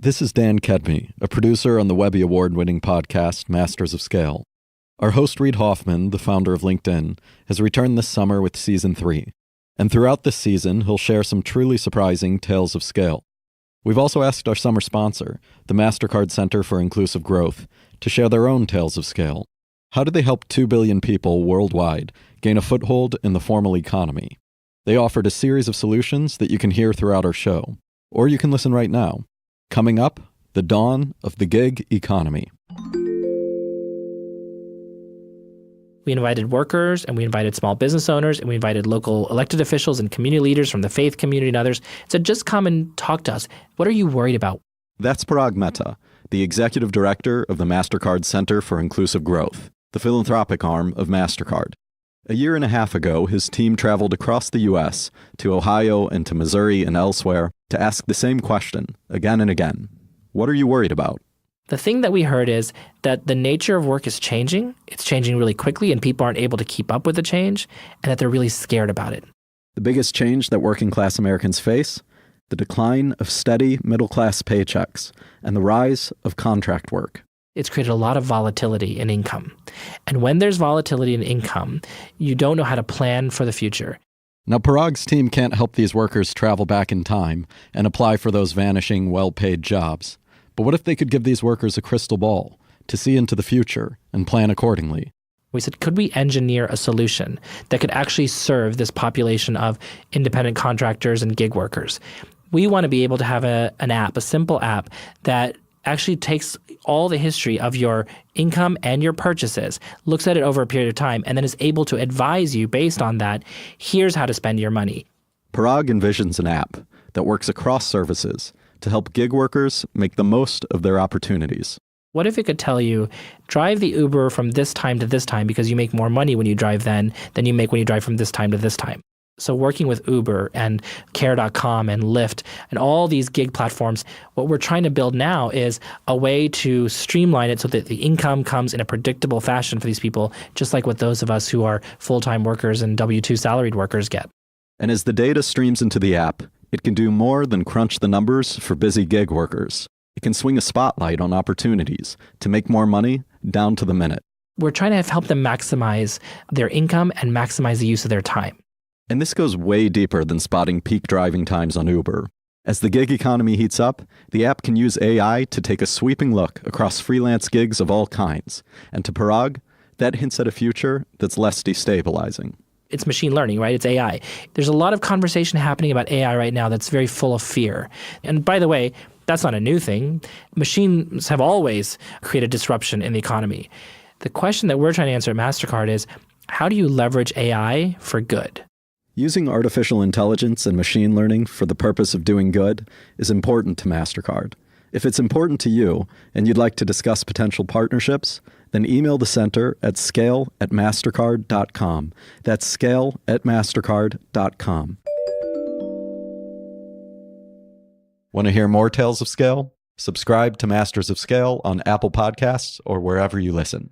This is Dan Kedme, a producer on the Webby Award-winning podcast Masters of Scale. Our host Reid Hoffman, the founder of LinkedIn, has returned this summer with Season 3. And throughout this season, he'll share some truly surprising tales of scale. We've also asked our summer sponsor, the Mastercard Center for Inclusive Growth, to share their own tales of scale. How did they help 2 billion people worldwide gain a foothold in the formal economy? They offered a series of solutions that you can hear throughout our show, or you can listen right now. Coming up, the dawn of the gig economy. We invited workers, and we invited small business owners, and we invited local elected officials and community leaders from the faith community and others. Said, just come and talk to us. What are you worried about? That's Parag Mehta, the executive director of the Mastercard Center for Inclusive Growth, the philanthropic arm of Mastercard. A year and a half ago, his team traveled across the U.S. to Ohio and to Missouri and elsewhere to ask the same question again and again. What are you worried about? The thing that we heard is that the nature of work is changing. It's changing really quickly, and people aren't able to keep up with the change, and that they're really scared about it. The biggest change that working-class Americans face? The decline of steady middle-class paychecks and the rise of contract work. It's created a lot of volatility in income. And when there's volatility in income, you don't know how to plan for the future. Now, Parag's team can't help these workers travel back in time and apply for those vanishing, well-paid jobs. But what if they could give these workers a crystal ball to see into the future and plan accordingly? We said, could we engineer a solution that could actually serve this population of independent contractors and gig workers? We want to be able to have an app, a simple app that actually takes all the history of your income and your purchases, looks at it over a period of time, and then is able to advise you based on that, here's how to spend your money. Parag envisions an app that works across services to help gig workers make the most of their opportunities. What if it could tell you, drive the Uber from this time to this time because you make more money when you drive then than you make when you drive from this time to this time? So working with Uber and Care.com and Lyft and all these gig platforms, what we're trying to build now is a way to streamline it so that the income comes in a predictable fashion for these people, just like what those of us who are full-time workers and W-2 salaried workers get. And as the data streams into the app, it can do more than crunch the numbers for busy gig workers. It can swing a spotlight on opportunities to make more money down to the minute. We're trying to help them maximize their income and maximize the use of their time. And this goes way deeper than spotting peak driving times on Uber. As the gig economy heats up, the app can use AI to take a sweeping look across freelance gigs of all kinds. And to Parag, that hints at a future that's less destabilizing. It's machine learning, right? It's AI. There's a lot of conversation happening about AI right now that's very full of fear. And by the way, that's not a new thing. Machines have always created disruption in the economy. The question that we're trying to answer at Mastercard is, how do you leverage AI for good? Using artificial intelligence and machine learning for the purpose of doing good is important to Mastercard. If it's important to you and you'd like to discuss potential partnerships, then email the center at scale@mastercard.com. That's scale@mastercard.com. Want to hear more tales of scale? Subscribe to Masters of Scale on Apple Podcasts or wherever you listen.